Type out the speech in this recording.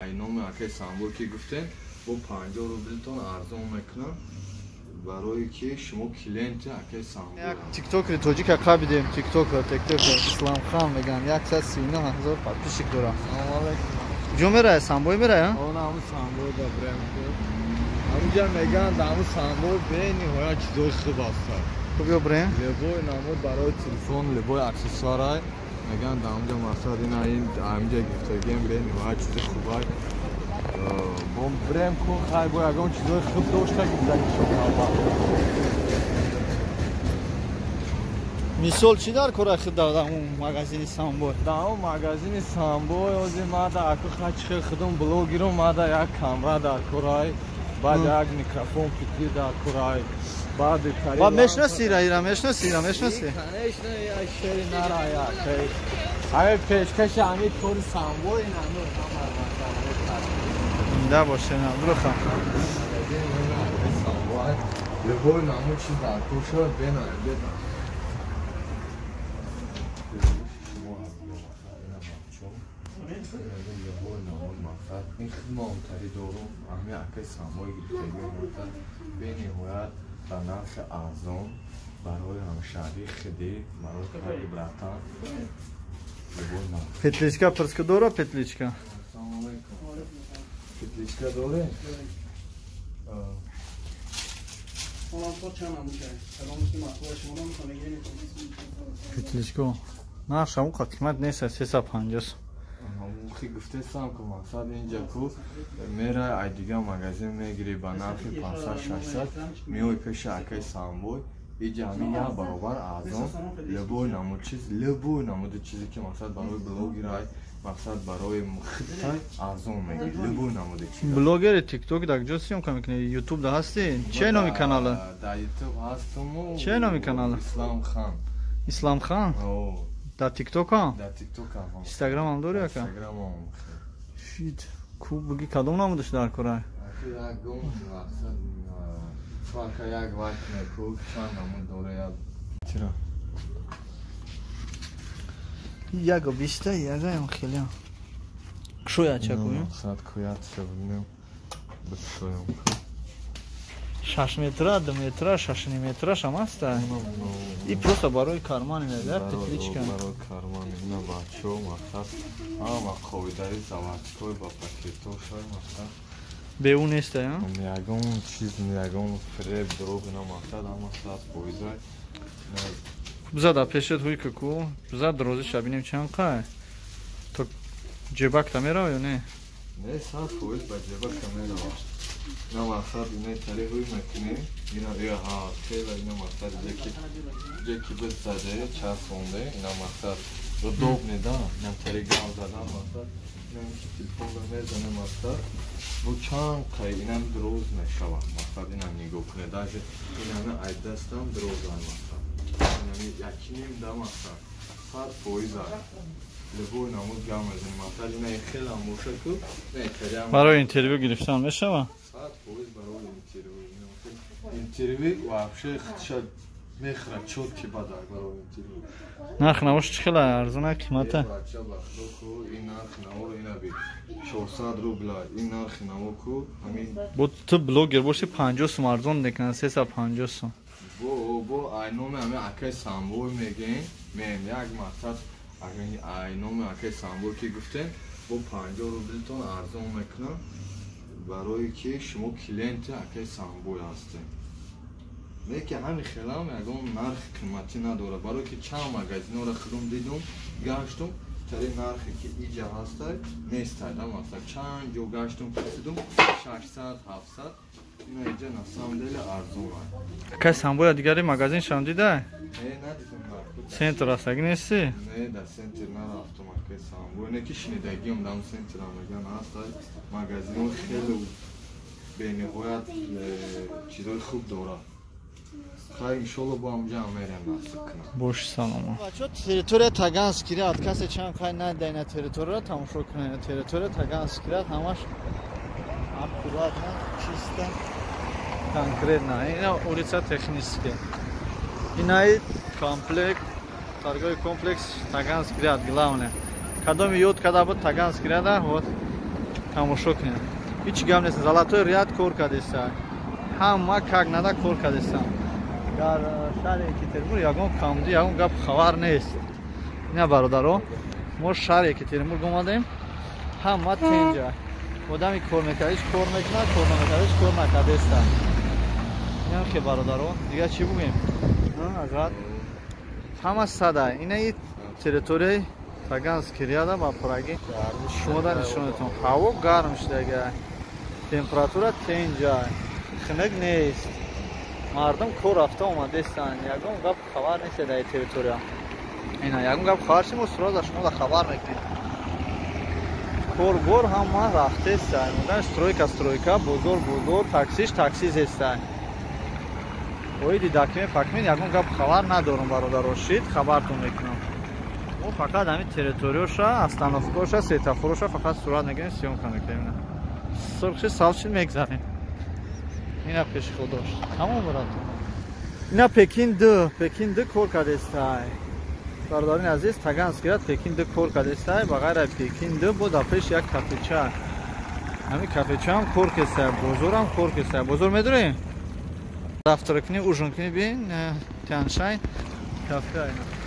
نام اکه سامبور که گفتن با 50 روبل تون ارزان میکنن برای که شما کلینت اکه سامبور تیک توک ری توجیک اقا بیدیم تیک توک اسلام خان میگن 139,000 подписчик داره. سلام علیکم. جو میره سامبور میره؟ اون همون سامبور دارم. همونجا میگن دامو سامبور به نهایت چیزای خوب است. خوبه بریم؟ لبوی نامور برای تلفن لبوی اکسسوارای میگن دامجا مثلا این همینجا گفتگیم به نهایت چیز خوبه. بوم بریم کو خای بو اگه اون چیزای خوب داشته که بزنی شما مثال چی دار کره خود در اون مغازین سامبور؟ در اون مغازین سامبور از ما در اکو خاطر خودم بلوگر ما در یک کامرا در کره بعد یک میکروفون پیتی در کره بعد کاری با مشناسی را مشناسی کنهش نه یک شری نرایا که اگه پیشکش همین طور سامبور این همون ده باشه نه برو خواهم لبوی نامو چیز در کوشا بیناره این خدمه همتری دارم همه اکه سامبوی گرفتگی مورد به نهایت در نرخ ارزان برای همشهری خیلی برای کاری براتان لبوی نام پتلیچکا پرسکا داره پتلیچکا سلام علیکم پتلیچکا داره پتلیچکا نه شما قیمت نیست 350 همون گفته سام که مقصد اینجا کو میره ایدیگه مغازین میگیری با نرخ 500-600 میوی پیش اکه سامبوی اینجا همین یه برابر ارزان لبوی نمود چیزی که مقصد برای بلوگرای مقصد برای مخطای ارزان میگیری لبوی نموده چیزی بلوگر تیک توک در کجا سیم میکنی یوتیوب ده هستی چه نامی کانال در یوتیوب هستم چه نامی کانال اسلام خان در تیک توک ها در تیک توک هم اینستاگرام هم داری اکا اینستاگرام هم شید خوب بگی کدوم نامودش در کره یک گم مقصد فاکا یک وقت نکو چند نمود دوره یاد چرا یکو بیشتر یکو هم خیلی هم کشویا چه کویم؟ مقصد کویت شبینیم بکشویم 6 متر 2 متر 6 متر هم هست این پروستا برای کارمان میده پتلیچکا برای کارمان اینا بچه مقصد همه خویداری زواتکوی با پاکیتو شای مقصد به اون نیست یا؟ یکون چیز یکون فریب دروغ اینا مقصد همه ساعت خویداری بزا در پیشت هوی ککو بزا دروزی شبینیم چند قای تو جیبک تا میره یا نه؟ نه ساعت خوید با جیبک تا میره اینا مقصد اینه تری هوی مکنه اینا ها خیلی اینا مقصد یکی بزده چسبونده اینا مقصد رو دوب نده اینا تری گام زده مقصد اینا تلفن رو میزنه مقصد و چند قای اینا دروز نشوه مقصد اینا نگو کنه داشه این همه اید دستم دروز های مقصد این یکی نیم ده مقصد ساعت پویزه لبوی نمود گام میزنه مقصد اینا خیلی هم موشه کن برای اینترویو گرفتن میشوه ساعت پویز برای اینترویو و افشه شد میخرد چود که بده برای اینترویو نرخ نوش چه خیلی ارزونه قیمته بچه بخلو این نرخ نو اینا بی 400 روبل این نرخ نو کو همین بود تو بلوگر باشی 50 سوم ارزان نکنن 350 سوم بو اینوم همه اکه سامبور میگن من یک مقصد اینوم اکه سامبور که گفتن بو 50 روبل تون ارزان میکنن برای که شما کلینت اکه سامبور هستین نه که همین خیلی هم یکون نرخ قیمتی نداره برای که چند مغازین رو خودم دیدم گشتم تری نرخی که اینجا هسته نیست مثلا چند جو گشتم پرسیدم 600 700 اینا اینجا نسام دل ارزون هست اکه سامبور دیگری مغازین شما دیده؟ نه ندیدم سنتر هست اگه نیستی؟ نه در سنتر نرفتم اکه سامبور نه که شنیدگی هم دام سنتر هم اگه هست مغازین خیلی به نهایت چیزای خوب داره خواهی انشالله با هم جمع میرم نصب کنم باش سلام بچه تریتور تاگانسکیات کسی چند خواهی نده این تریتور را تماشا کنه تریتور تاگانسکیات همش اکورات نه چیسته کنکریت نه اینا اولیسا تکنیسکه اینای کامپلکس торговый комплекс Таганский ряд главное. Когда мы идет, когда вот Таганский ряд, вот тамошо кунед. Ҳеҷ гап нест. Золотои Риёд кор кардестанд. Ҳама Кагнада кор кардестанд. Дар шаҳри Екатеринбург ягон камду ягон гап хабар нест. Ина бародаро, мо шаҳри Екатеринбург омадем. Ҳама тенҷа. Одами кор мекард, ҳеҷ кор мекунад, кор намекард, ҳеҷ кор накардестанд. Ина ки бародаро, дигар чӣ бугем? Агар ҳама садай. Ина и территорияи Таганский Ряда ба Праги шумо дар нишонатон. Ҳаво гарм шудага. Температура тенҷа. Хунук нест. Мардум кор рафта омадестанд. Ягон гап хабар нест дар территория. Ина ягон гап хабар чӣ мо сразу шумо да хабар мекунем. Коргор ҳама рафтестанд. Мудан стройка, бозор, таксиш естанд. Оиди дакме факмин ягон гап хабар надорам бародаро. Шид хабартон мекунам. Мо фақат ҳамин территорияша, остановкаша, светофороша фақат сурат мегирем, съёмка мекунем. Сурхши салши мегзарем. Ина пешиходош. Тамом бурад. Ина Пекин 2 кор кардестай. Бародарин азиз, Таганский Ряд Пекин 2 кор кардестай. Ба ғайр Пекин 2 бо дар пеш як кафеча. Ҳамин кафеча ҳам кор кардестай, бозор ҳам кор кардестай. Бозор медонем? Завтракни, ужин кунӣ бин, Тяншайн кафе айна.